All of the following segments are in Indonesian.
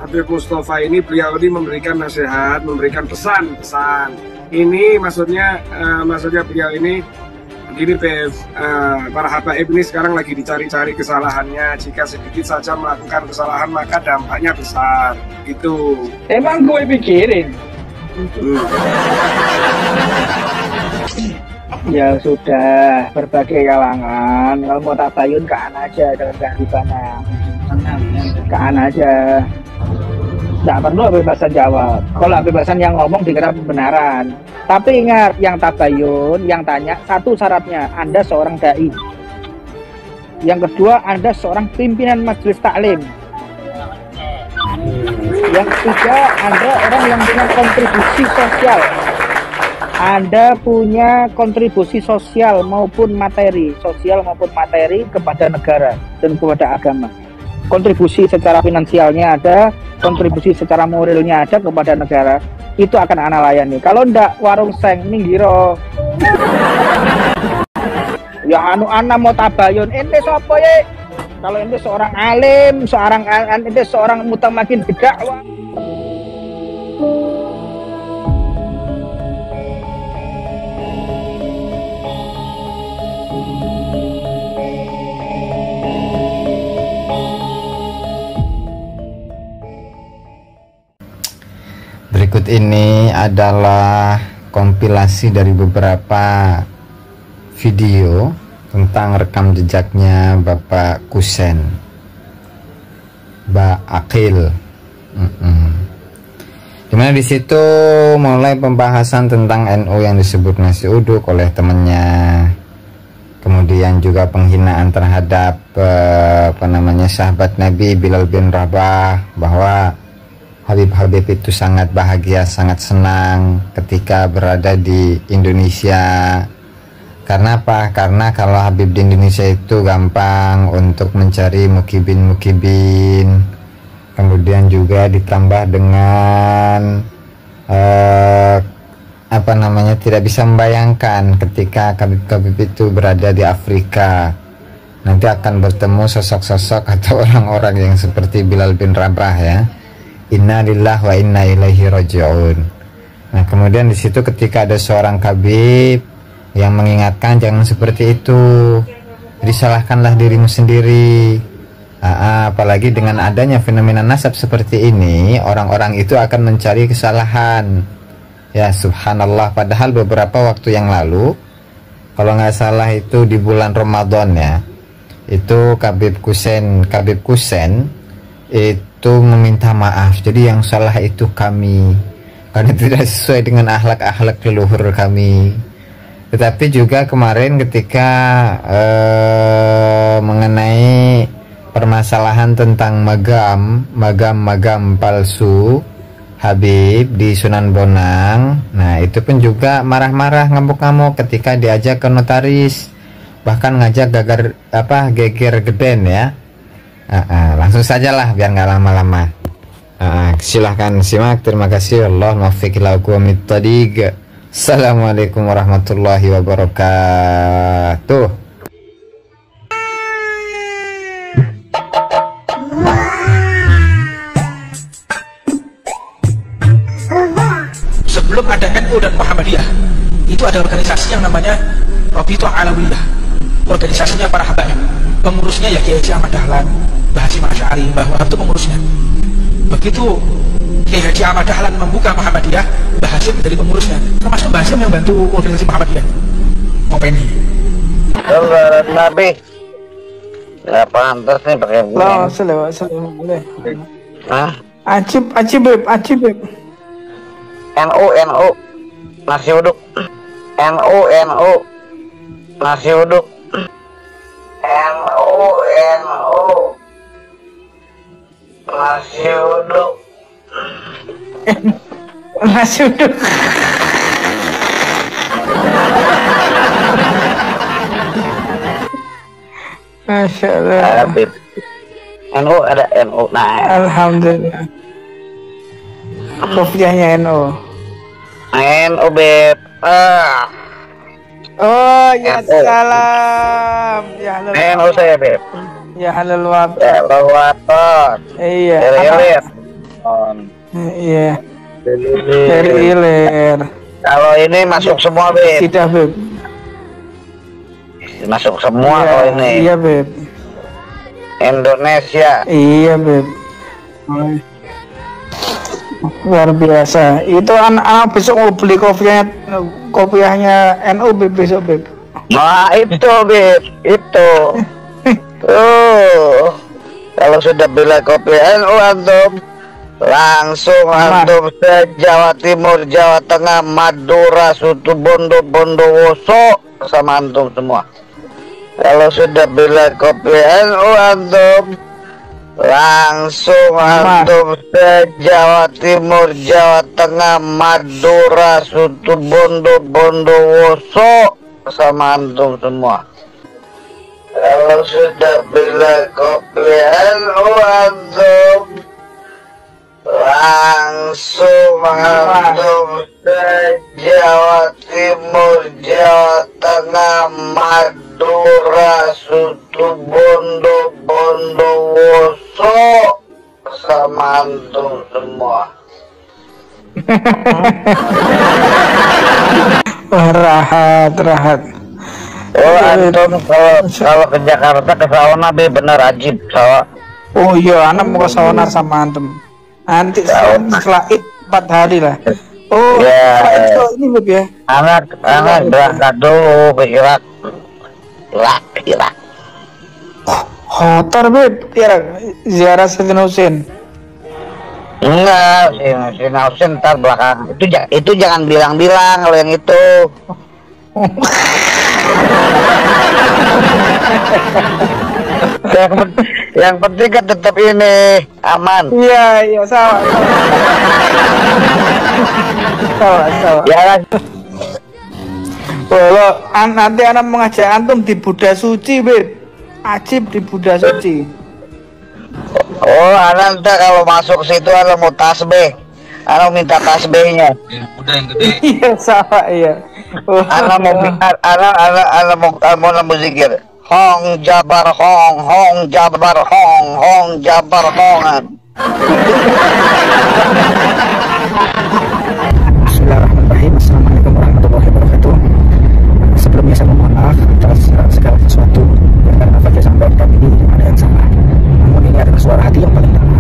Habib Mustafa ini, beliau ini memberikan nasihat, memberikan pesan-pesan. Ini maksudnya beliau ini begini, Bev, para habaib ini sekarang lagi dicari-cari kesalahannya. Jika sedikit saja melakukan kesalahan maka dampaknya besar, gitu. Emang gue pikirin. Ya sudah, berbagai kalangan. Kalau mau tabayun kaan aja dalam kehidupannya. Kaan aja. Tidak perlu kebebasan jawab. Kalau kebebasan yang ngomong dikira kebenaran. Tapi ingat, yang tabayun, yang tanya, satu syaratnya, Anda seorang dai. Yang kedua, Anda seorang pimpinan majelis taklim. Yang ketiga, Anda orang yang punya kontribusi sosial. Anda punya kontribusi sosial maupun materi kepada negara dan kepada agama. Kontribusi secara finansialnya ada, kontribusi secara moralnya ada kepada negara, itu akan ana layani. Kalau ndak warung seng minggiro. Ya anu ana mau tabayun, ente sapa ye? Kalau ente seorang alim, ente seorang mutamakin berdakwah. Berikut ini adalah kompilasi dari beberapa video tentang rekam jejaknya Bapak Kusen, Mbak Akil. Dimana di situ mulai pembahasan tentang NU yang disebut nasi uduk oleh temannya, kemudian juga penghinaan terhadap sahabat Nabi Bilal bin Rabah, bahwa Habib itu sangat bahagia, sangat senang ketika berada di Indonesia. Karena apa? Karena kalau Habib di Indonesia itu gampang untuk mencari mukibin. Kemudian juga ditambah dengan tidak bisa membayangkan ketika Habib itu berada di Afrika, nanti akan bertemu sosok-sosok atau orang-orang yang seperti Bilal bin Rabah, ya. Inna lillahi wa inna ilaihi raji'un. Nah, kemudian di situ ketika ada seorang Habib yang mengingatkan jangan seperti itu, disalahkanlah dirimu sendiri. Apalagi dengan adanya fenomena nasab seperti ini, orang-orang itu akan mencari kesalahan. Ya subhanallah, padahal beberapa waktu yang lalu, kalau nggak salah itu di bulan Ramadan, ya, itu Habib Kusen itu meminta maaf. Jadi yang salah itu kami, karena tidak sesuai dengan akhlak leluhur kami. Tetapi juga kemarin ketika mengenai permasalahan tentang magam palsu Habib di Sunan Bonang, nah itu pun juga marah-marah, ngamuk-ngamuk ketika diajak ke notaris, bahkan ngajak geger geden, ya. Langsung sajalah biar nggak lama-lama. Silahkan simak. Terima kasih. Allah muwaffiq ila aqwamit thoriq. Assalamualaikum warahmatullahi wabarakatuh. Sebelum ada NU dan Muhammadiyah, itu ada organisasi yang namanya Rabithah Alawiyah. Organisasinya para habaib, pengurusnya ya Kiai Haji Ahmad Dahlan, Mbah Hasyim Asy'ari, Mbah Wahab itu pengurusnya. Begitu Kiai Haji Ahmad Dahlan membuka Muhammadiyah, Mbah Hasyim jadi pengurusnya, termasuk Mbah Hasyim yang bantu organisasi Muhammadiyah. Mau penny. Saudara Nabi, ya pantas nih pakai begini. Assalamualaikum. Hah? Acib. NU nasi uduk. NU nasi uduk. NU nasi uduk. Nasi uduk. Masya Allah. NU ada NU. Nah, alhamdulillah. Kopiahnya NU. NU Beb. Oh ya salam. Ya halal. NU saya Beb. Ya halal wabat. Ya wabat. Iya. Iya. Dari Ilir. Kalau ini masuk semua, Beb. Tidak, Beb. Masuk semua Iya, kalau ini. Iya, Beb. Indonesia. Iya, Beb. Luar biasa. Itu anak besok mau beli kopiahnya NU, Beb, besok, Beb. Nah, itu, Beb. Itu. Tuh. Kalau sudah beli kopi NU antum, langsung antum ke Jawa Timur, Jawa Tengah, Madura, Situbondo, Bondowoso sama antum semua. Kalau sudah beli kopi NU antum, langsung antum ke Jawa Timur, Jawa Tengah, Madura, Situbondo, Bondowoso sama antum semua. Kalau sudah beli kopi NU antum, langsung antum ke Jawa Timur, Jawa Tengah, Madura, Situbondo, Bondowoso sama antum semua. Rahat. Oh, antum kalau ke Jakarta ke sauna bener ajib sawa. Oh iya, anak mau ke sauna sama antum. Nanti setelah 4 hari lah. Oh, ya. Itu ini Beb ya. Anak berangkat dulu ke Irak. Irak. Hotor Beb, Irak ziarah Sayyidina Husain. Enggak, si Husain ntar belakang. Itu jangan bilang-bilang kalau yang itu. yang penting kan tetap ini aman. Iya salah. Ya kan. Kalau nanti anak mengajak antum di Buddha Suci, Beb. Ajib di Buddha Suci. Oh, anak ntar kalau masuk situ anak mau tasbih. Anak minta tasbihnya. Udah yang gede. Iya salah iya. Anak mau nambah zikir. Hong Jabar Hong Jabar Hong Jabar Hongan. Bismillahirrahmanirrahim. Assalamualaikum warahmatullahi wabarakatuh. Sebelumnya saya mohon maaf atas segala sesuatu yang karena apa saya sampaikan ini ada yang salah. Namun ini adalah suara hati yang paling dalam.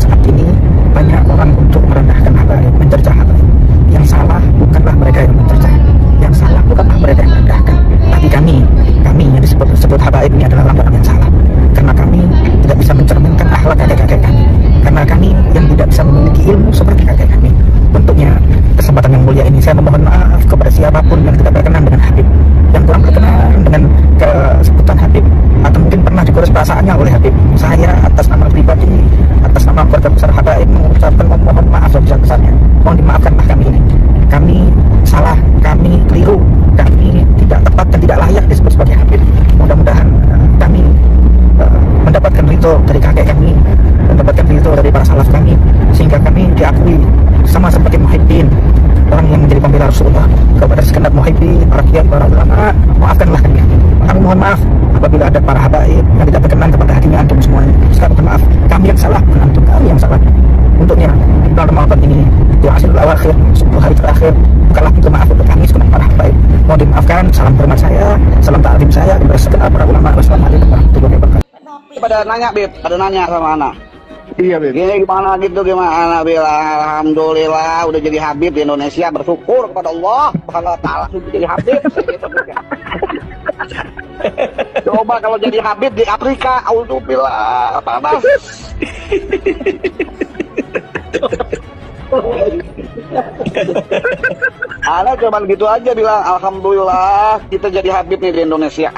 Saat ini banyak orang untuk merendahkan habaib, mencercah habaib. Yang salah bukanlah mereka yang mencercah, yang salah bukanlah mereka yang merendahkan, tapi kami yang disebut habaib ini adalah orang yang salah. Karena kami tidak bisa mencerminkan akhlak kakek-kakek kami, karena kami yang tidak bisa memiliki ilmu seperti kakek kami. Untuknya kesempatan yang mulia ini saya memohon maaf kepada siapapun yang tidak berkenan dengan Habib, yang kurang berkenan dengan kesebutan Habib, atau mungkin pernah dikuras perasaannya oleh Habib. Saya atas nama pribadi, atas nama keluarga besar habaib mengucapkan memohon maaf sebesar-besarnya. Mohon dimaafkanlah kami ini. Kami salah, kami keliru, kami tidak tepat dan tidak layak disebut sebagai Habib. Mudah-mudahan kami mendapatkan ridho dari kakek kami, mendapatkan ridho dari para salaf kami, sehingga kami diakui sama seperti Muhyiddin, orang yang menjadi pembela Rasulullah. Kepada segenap Muhyiddin, para kiai, para ulama, maafkanlah kami. Kami mohon maaf apabila ada para habaib yang tidak berkenan kepada hatinya antum semuanya. Sekarang mohon maaf, kami yang salah, bukan antum, kami yang salah. Untuknya di bulan Ramadan ini, di akhirul awakhir, 10 hari terakhir, bukanlah pintu maaf untuk kami segenap para habaib. Mohon dimaafkan. Salam hormat saya, salam ta'zim saya kepada segenap para ulama. Wassalamualaikum warahmatullahi wabarakatuh. Pada nanya, Beb, pada nanya sama anak. Iya, Beb. Gini gimana gitu, gimana bilang alhamdulillah udah jadi Habib di Indonesia, bersyukur kepada Allah Subhanahu wa taala sudah jadi Habib. Coba kalau jadi Habib di Afrika, auzubillah, panas. Anak cuman gitu aja bilang alhamdulillah kita jadi Habib nih di Indonesia.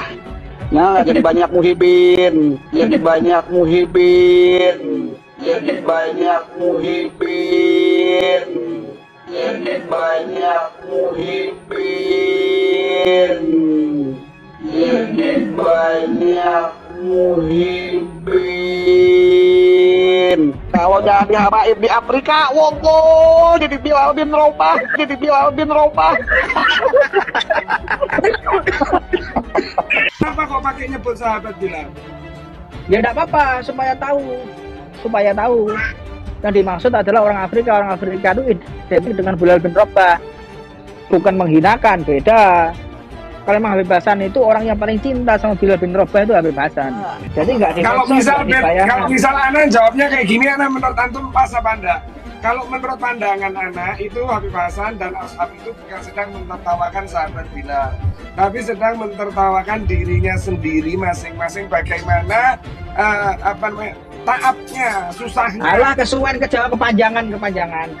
Nah, jadi banyak muhibin, jadi banyak muhibin, jadi banyak muhibin, jadi banyak muhibin, jadi banyak muhibin. Kalau jadi habaib di Afrika, wogo, jadi Bilal bin Rabah, jadi Bilal bin Rabah. Kenapa kok pakai nyebut sahabat bilang? Ya enggak apa-apa, supaya tahu. Yang dimaksud adalah orang Afrika. Orang Afrika itu identik dengan Bilal bin Rabah. Bukan menghinakan, beda. Kalau memang Habib Hasan itu orang yang paling cinta sama Bilal bin Rabah itu Habib Hasan. Jadi nggak kalau misal Ana jawabnya kayak gini, Ana menurut antum pas apa enggak? Kalau menurut pandangan Ana itu Habib Hasan dan ashab itu bukan sedang mentertawakan sahabat Bilal, tapi sedang mentertawakan dirinya sendiri masing-masing bagaimana taabnya, susahnya. Alah kesuwen kejauh kepanjangan.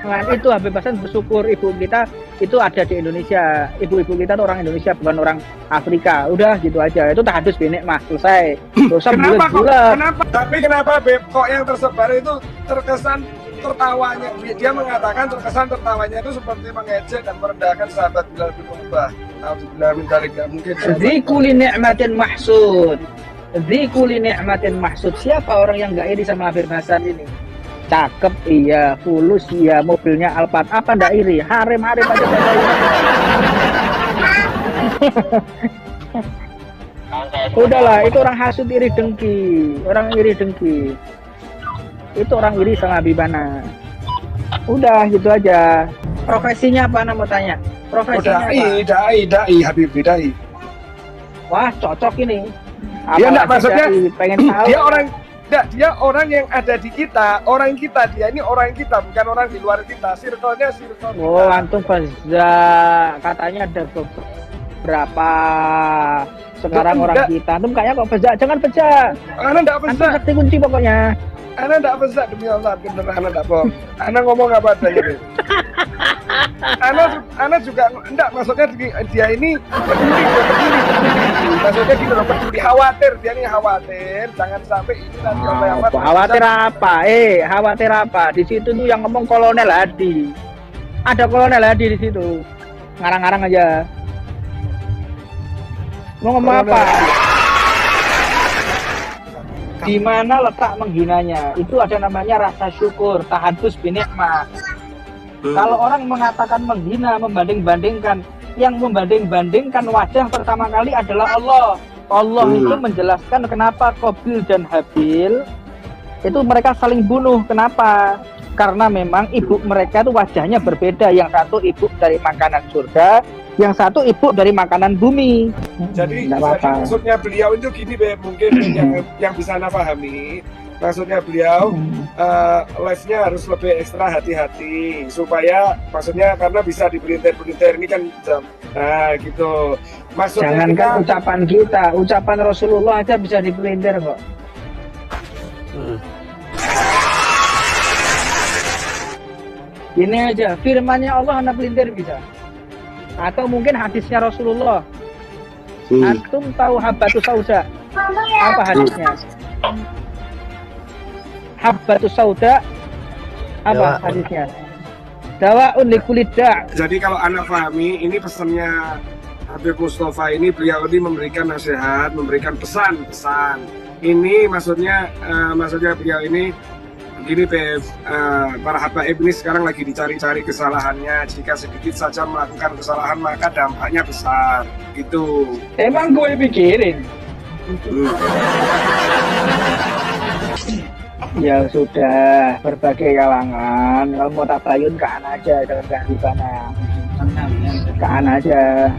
Nah, itu Habib Hasan bersyukur ibu kita itu ada di Indonesia. Ibu-ibu kita itu orang Indonesia, bukan orang Afrika. Udah gitu aja. Itu tahadus binikmah, selesai. Kenapa? Tapi kenapa Beb kok yang tersebar itu terkesan tertawanya? Dia mengatakan terkesan tertawanya itu seperti mengejek dan merendahkan sahabat Bilal bin Rabah. Alhamdulillah min dzalik, enggak mungkin. Dzikuli ni'matin mahsud. Dzikuli ni'matin mahsud. Siapa orang yang enggak iri sama Habib Hasan ini? Cakep iya, fulus iya, mobilnya Alphard. Apa ndak iri? Harem-harem aja pada iri. Udahlah, itu orang hasud iri dengki. Orang iri dengki. Itu orang iri sama Habibana. Udah gitu aja. Profesinya apa mau tanya? Profesinya dai Habib dai. Wah, cocok ini. Dia enggak maksudnya pengen tahu. Dia orang yang ada di kita, orang kita, dia ini orang kita, bukan orang di luar kita. Circle-nya circle kita. Oh, antum Fazza katanya ada beberapa sekarang orang kita. Antum kayaknya kok Fazza, jangan Fazza. Ana enggak Fazza. Antum ngerti kunci pokoknya. Ana enggak Fazza demi Allah, bener Ana enggak bohong. Ana ngomong apa adanya, Beb. Ana juga enggak, maksudnya dia ini peduli. Maksudnya gini loh, peduli, khawatir, dia ini khawatir jangan sampai ini nanti apa khawatir apa? Khawatir apa? Di situ tuh yang ngomong Kolonel Hadi. Ada Kolonel Hadi di situ. Ngarang-ngarang aja. Mau ngomong apa? Di mana letak menghinanya? Itu ada namanya rasa syukur, tahadus binikmah. Kalau orang mengatakan menghina, membanding-bandingkan, yang membanding-bandingkan wajah pertama kali adalah Allah. Allah itu menjelaskan kenapa Qabil dan Habil itu mereka saling bunuh. Kenapa? Karena memang ibu mereka itu wajahnya berbeda. Yang satu ibu dari makanan surga, yang satu ibu dari makanan bumi. Jadi maksudnya beliau itu gini, Beb, mungkin yang bisa Anda pahami. Maksudnya beliau live-nya harus lebih ekstra hati-hati supaya maksudnya karena bisa dipelintir-pelintir ini kan jam. Nah gitu. Maksudnya jangankan ucapan kita, ucapan Rasulullah aja bisa dipelintir kok. Ini aja firmannya Allah anak pelintir bisa. Atau mungkin hadisnya Rasulullah. Antum tahu Habbatus Sauda? Apa hadisnya? Habbatus Sauda apa hadisnya? Dawa'un likulli da'. Jadi kalau Anda pahami, ini pesannya Habib Mustafa ini, beliau ini memberikan nasihat, memberikan pesan. Ini maksudnya beliau ini begini, Bev, para habaib ini sekarang lagi dicari-cari kesalahannya. Jika sedikit saja melakukan kesalahan maka dampaknya besar. Gitu. Emang gue pikirin. Ya sudah, berbagai kalangan. Kalau mau tabayun ke Ana aja, dengan kehidupannya. Ke Ana aja.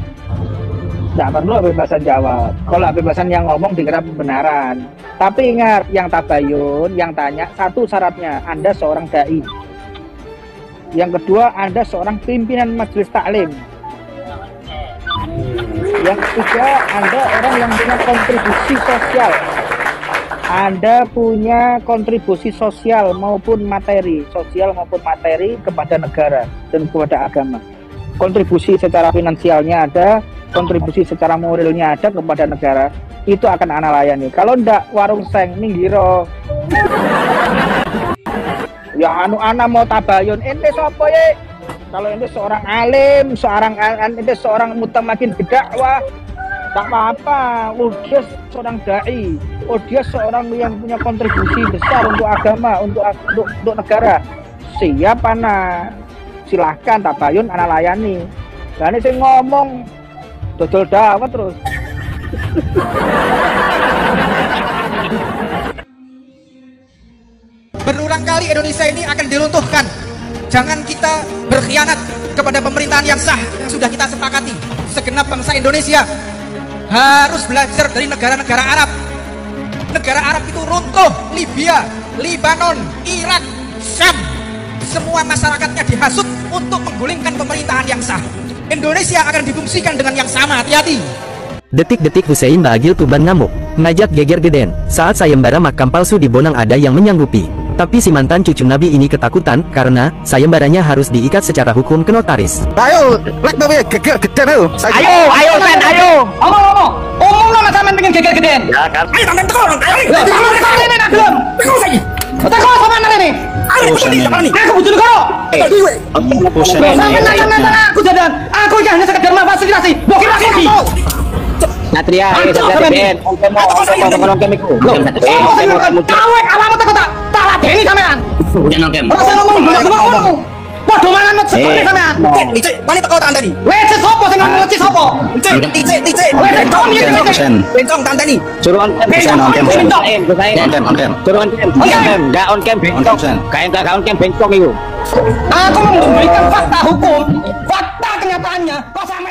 Tidak perlu Habib Hasan jawab. Kalau Habib Hasan yang ngomong dikira kebenaran. Tapi ingat, yang tabayun, yang tanya, satu syaratnya, Anda seorang dai. Yang kedua, Anda seorang pimpinan majelis taklim. Yang ketiga, Anda orang yang punya kontribusi sosial. Anda punya kontribusi sosial maupun materi, kepada negara dan kepada agama. Kontribusi secara finansialnya ada, kontribusi secara moralnya ada kepada negara. Itu akan Ana layani. Kalau ndak warung seng ninggiro. Ya Ana mau tabayun, ente sapa ye? Kalau ente seorang alim, ente seorang mutamakin berdakwah, tak apa-apa. Dia seorang dai, dia seorang yang punya kontribusi besar untuk agama, untuk negara. Siap Ana, silahkan tabayun Ana layani. Dan ini saya ngomong dodol dawet terus. Menurut berulang kali Indonesia ini akan diruntuhkan. Jangan kita berkhianat kepada pemerintahan yang sah yang sudah kita sepakati. Segenap bangsa Indonesia harus belajar dari negara-negara Arab. Negara Arab itu runtuh, Libya, Lebanon, Irak, Syam. Semua masyarakatnya dihasut untuk menggulingkan pemerintahan yang sah. Indonesia akan difungsikan dengan yang sama, hati-hati. Detik-detik Hussein Baagil Tuban ngamuk, ngajak geger geden. Saat sayembara makam palsu di Bonang ada yang menyanggupi. Tapi si mantan cucu Nabi ini ketakutan karena sayembaranya harus diikat secara hukum ke notaris. Ayo, lek bae geger geden ayo. Ayo, Sen, ayo. Omong lo sampean pengen geger geden. Ya kan. Ayo sampean teko. Ayo. Teko saiki. Teko sampean rene. Ayo, aku butuh negara. Sampean nanya aku jadan. Aku iki hanya sekedar memfasilitasi. Bokir lagi. Natria, Ben, on-cam iku. Awek alamat aku tak ladeni sampean. On-cam. Ora ngomong ngomong. Padha mangan sekone sampean. Dicek, balik teko tak andani. Wes sopo sing ngomong sopo? Dicek. Bencong tandani. Suruh on-cam, on-cam. Suruh on-cam, enggak on-cam, enggak on-cam bencong iku. Aku memberikan fakta hukum, fakta kenyataannya. Kok sampean